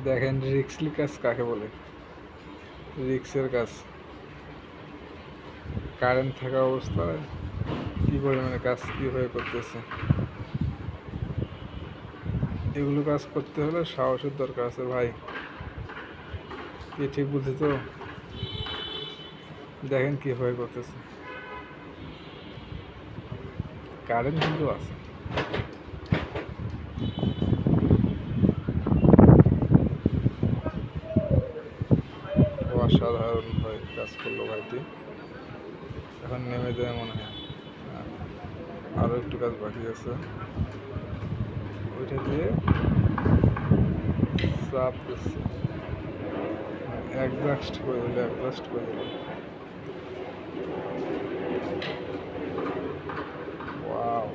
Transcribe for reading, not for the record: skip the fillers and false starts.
দেখেন রিক্সলি কাজ কাকে বলে, রিক্সের কাজ। কারেন্ট থাকা অবস্থায় কি পরিমাণে কাজ কীভাবে করতেছে, এগুলো কাজ করতে হলে সাহসের দরকার আছে ভাই। কি ঠিক বুঝি তো? দেখেন কীভাবে করতেছে, কারেন্ট কিন্তু আছে। অসাধারণ ভাই কাজ করলো ভাইটি। এখন নেমে যায় মনে হয়, আরও একটু কাজ বাকি আছে, ওইটা দিয়ে চাপ দিচ্ছে, অ্যাডজাস্ট করে দিল। ওয়াও।